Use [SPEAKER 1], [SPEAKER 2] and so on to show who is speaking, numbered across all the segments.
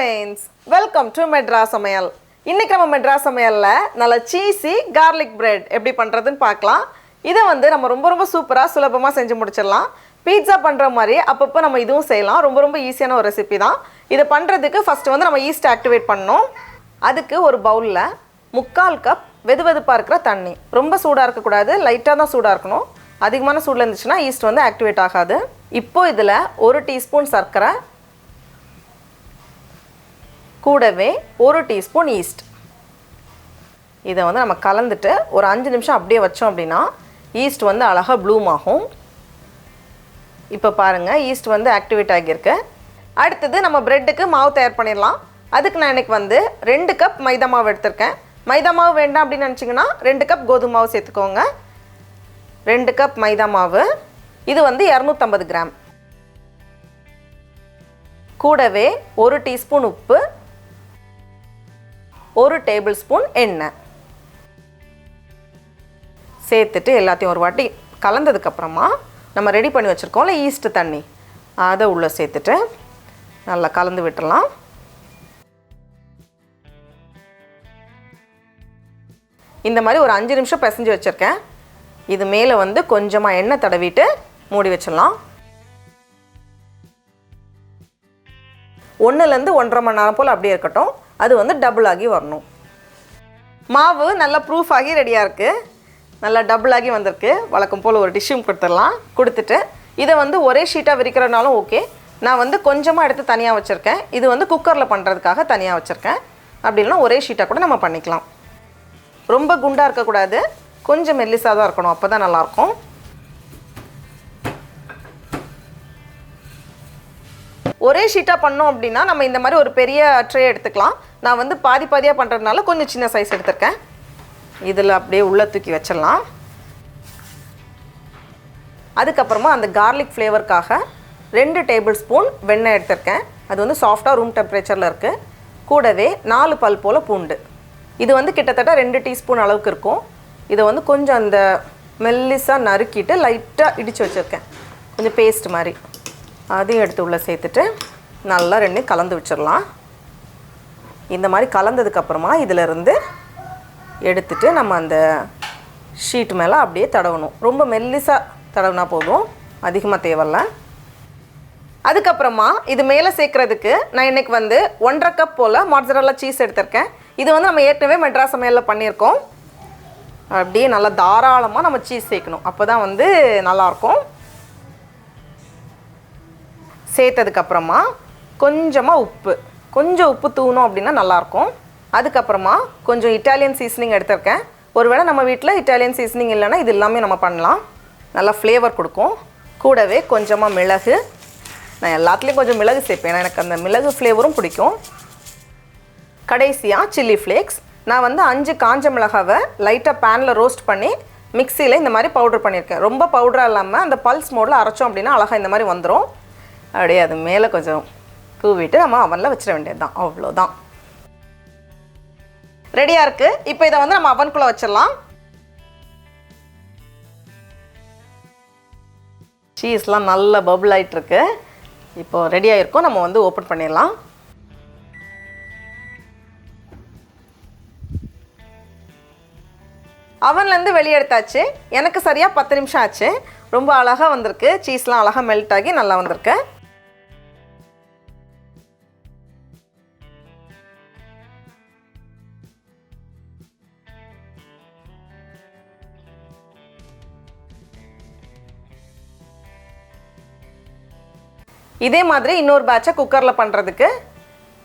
[SPEAKER 1] friends, welcome to Madras Samayal. இன்னைக்கு நம்ம Madras Samayalல நல்ல cheesy garlic bread எப்படி பண்றதுன்னு பார்க்கலாம். இத வந்து நம்ம ரொம்ப சூப்பரா சுலபமா செஞ்சு முடிச்சிடலாம். பீட்சா பண்ற மாதிரி அப்பப்ப நம்ம இதுவும் செய்யலாம். ரொம்ப ஈஸியான ஒரு ரெசிபி தான். இத பண்றதுக்கு ஃபர்ஸ்ட் வந்து நம்ம yeast ஆக்டிவேட் பண்ணனும். அதுக்கு ஒரு பவுல்ல 3/4 கப் வெதுவெதுப்பா இருக்கிற தண்ணி. ரொம்ப சூடா இருக்க கூடாது, லைட்டா தான் சூடா இருக்கணும். அதிகமான சூடுல இருந்துச்சுனா yeast வந்து ஆக்டிவேட் ஆகாது. இப்போ இதுல 1 டீஸ்பூன் சர்க்கரை கூடவே 1 டீஸ்பூன் ஈஸ்ட். இதை வந்து நம்ம கலந்துட்டு ஒரு 5 நிமிஷம் அப்படியே வச்சோம் அப்படின்னா ஈஸ்ட் வந்து அழகா ப்ளூம் ஆகும். இப்போ பாருங்க ஈஸ்ட் வந்து ஆக்டிவேட் ஆகியிருக்கு. அடுத்தது நம்ம பிரெட்டுக்கு மாவு தயார் பண்ணிடலாம். அதுக்கு நான் இன்னைக்கு வந்து 2 கப் மைதா மாவு எடுத்திருக்கேன். மைதா மாவு வேண்டாம் அப்படின்னு நினச்சிங்கன்னா 2 கப் கோதுமை மாவு சேர்த்துக்கோங்க. 2 கப் மைதா மாவு, இது வந்து 250 கிராம். கூடவே 1 டீஸ்பூன் உப்பு, 1 டேபிள் ஸ்பூன் எண்ணெய் சேர்த்துட்டு எல்லாத்தையும் ஒரு வாட்டி கலந்ததுக்கப்புறமா நம்ம ரெடி பண்ணி வச்சுருக்கோம்ல ஈஸ்ட் தண்ணி, அதை உள்ளே சேர்த்துட்டு நல்லா கலந்து விட்டுடலாம். இந்த மாதிரி ஒரு 5 நிமிஷம் பிசைஞ்சு வச்சுருக்கேன். இது மேலே வந்து கொஞ்சமாக எண்ணெய் தடவிட்டு மூடி வச்சிடலாம். 1லேருந்து 1.5 மணி நேரம் போல் அப்படியே இருக்கட்டும். அது வந்து டபுள் ஆகி வரணும். மாவு நல்லா ப்ரூஃப் ஆகி ரெடியாக இருக்குது. நல்லா டபுள் ஆகி வந்திருக்கு. வழக்கம் போல் ஒரு டிஷ்ஷும் கொடுத்துடலாம். கொடுத்துட்டு இதை வந்து ஒரே ஷீட்டாக விரிக்கிறனாலும் ஓகே. நான் வந்து கொஞ்சமாக எடுத்து தனியாக வச்சுருக்கேன். இது வந்து குக்கரில் பண்ணுறதுக்காக தனியாக வச்சுருக்கேன். அப்படி இல்லைனா ஒரே ஷீட்டாக கூட நம்ம பண்ணிக்கலாம். ரொம்ப குண்டாக இருக்கக்கூடாது, கொஞ்சம் மெல்லிசாக தான் இருக்கணும். அப்போ தான் நல்லாயிருக்கும். ஒரே ஷீட்டாக பண்ணோம் அப்படின்னா நம்ம இந்த மாதிரி ஒரு பெரிய ட்ரே எடுத்துக்கலாம். நான் வந்து பாதியாக பண்ணுறதுனால கொஞ்சம் சின்ன சைஸ் எடுத்திருக்கேன். இதில் அப்படியே உள்ளே தூக்கி வச்சிடலாம். அதுக்கப்புறமா அந்த கார்லிக் ஃப்ளேவருக்காக 2 டேபிள் ஸ்பூன் வெண்ணெய் எடுத்திருக்கேன். அது வந்து சாஃப்டாக ரூம் டெம்பரேச்சரில் இருக்குது. கூடவே 4 பல் போல் பூண்டு. இது வந்து கிட்டத்தட்ட 2 டீஸ்பூன் அளவுக்கு இருக்கும். இதை வந்து கொஞ்சம் அந்த மெல்லிஸாக நறுக்கிட்டு லைட்டாக இடித்து வச்சுருக்கேன், கொஞ்சம் பேஸ்ட் மாதிரி. அதையும் எடுத்து உள்ளே சேர்த்துட்டு நல்லா 2 கலந்து வச்சிடலாம். இந்த மாதிரி கலந்ததுக்கப்புறமா இதிலேருந்து எடுத்துட்டு நம்ம அந்த ஷீட் மேலே அப்படியே தடவணும். ரொம்ப மெல்லிஸாக தடவினா போதும், அதிகமாக தேவையில்ல. அதுக்கப்புறமா இது மேலே சேர்க்குறதுக்கு நான் இன்றைக்கி வந்து 1.5 கப் போல் mozzarella சீஸ் எடுத்திருக்கேன். இது வந்து நம்ம ஏற்கனவே மெட்ராஸ் சமையலில் பண்ணியிருக்கோம். அப்படியே நல்லா தாராளமாக நம்ம சீஸ் சேர்க்கணும், அப்போ தான் வந்து நல்லாயிருக்கும். சேர்த்ததுக்கப்புறமா கொஞ்சமாக உப்பு, கொஞ்சம் உப்பு தூணும் அப்படின்னா நல்லாயிருக்கும். அதுக்கப்புறமா கொஞ்சம் இட்டாலியன் சீசனிங் எடுத்திருக்கேன். ஒருவேளை நம்ம வீட்டில் இட்டாலியன் சீசனிங் இல்லைன்னா இது எல்லாமே நம்ம பண்ணலாம், நல்லா ஃப்ளேவர் கொடுக்கும். கூடவே கொஞ்சமாக மிளகு, நான் எல்லாத்துலேயும் கொஞ்சம் மிளகு சேர்ப்பேன், ஏன்னா எனக்கு அந்த மிளகு ஃப்ளேவரும் பிடிக்கும். கடைசியாக சில்லி ஃப்ளேக்ஸ். நான் வந்து 5 காஞ்ச மிளகாவை லைட்டாக பேனில் ரோஸ்ட் பண்ணி மிக்சியில் இந்த மாதிரி பவுடர் பண்ணியிருக்கேன். ரொம்ப பவுடராக இல்லாமல் அந்த பல்ஸ் மோடில் அரைச்சோம் அப்படின்னா அழகாக இந்த மாதிரி வந்துடும். அப்படியே அது மேலே கொஞ்சம் தூவிட்டு நம்ம அவனில் வச்சிட வேண்டியது தான், அவ்வளோதான். ரெடியாக இருக்குது. இப்போ இதை வந்து நம்ம அவனுக்குள்ளே வச்சிடலாம். சீஸ்லாம் நல்லா பபுள் ஆகிட்டுருக்கு. இப்போது ரெடியாக இருக்கும், நம்ம வந்து ஓப்பன் பண்ணிடலாம். அவன்லேருந்து வெளியே எடுத்தாச்சு. எனக்கு சரியாக 10 நிமிஷம் ஆச்சு. ரொம்ப அழகாக வந்திருக்கு. சீஸ்லாம் அழகாக மெல்ட் ஆகி நல்லா வந்திருக்கு. இதே மாதிரி இன்னொரு பேட்சை குக்கரில் பண்ணுறதுக்கு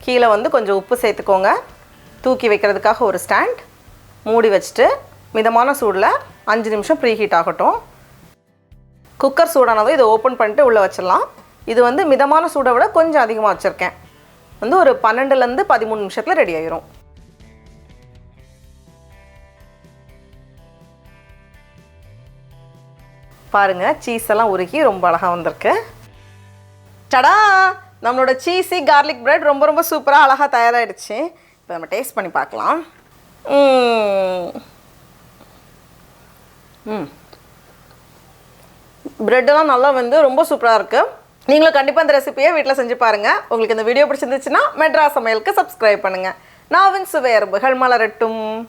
[SPEAKER 1] கீழே வந்து கொஞ்சம் உப்பு சேர்த்துக்கோங்க. தூக்கி வைக்கிறதுக்காக ஒரு ஸ்டாண்ட், மூடி வச்சுட்டு மிதமான சூடில் 5 நிமிஷம் ப்ரீ ஹீட் ஆகட்டும். குக்கர் சூடானதும் இதை ஓப்பன் பண்ணிட்டு உள்ளே வச்சிடலாம். இது வந்து மிதமான சூடை விட கொஞ்சம் அதிகமாக வச்சுருக்கேன். வந்து ஒரு 12லேருந்து 13 நிமிஷத்தில் ரெடி ஆகிரும். பாருங்கள் சீஸ் எல்லாம் உருகி ரொம்ப அழகாக வந்திருக்கு. டடா, நம்மளோட சீஸி கார்லிக் பிரெட் ரொம்ப சூப்பராக அழகாக தயாராகிடுச்சு. இப்போ நம்ம டேஸ்ட் பண்ணி பார்க்கலாம். பிரெட்டெல்லாம் நல்லா வந்து ரொம்ப சூப்பராக இருக்குது. நீங்களும் கண்டிப்பாக இந்த ரெசிபியை வீட்டில் செஞ்சு பாருங்கள். உங்களுக்கு இந்த வீடியோ பிடிச்சிருந்துச்சுன்னா மெட்ராஸ் சமையலுக்கு சப்ஸ்கிரைப் பண்ணுங்கள். நாவின் சுவை அரும்புகள் மலரட்டும்.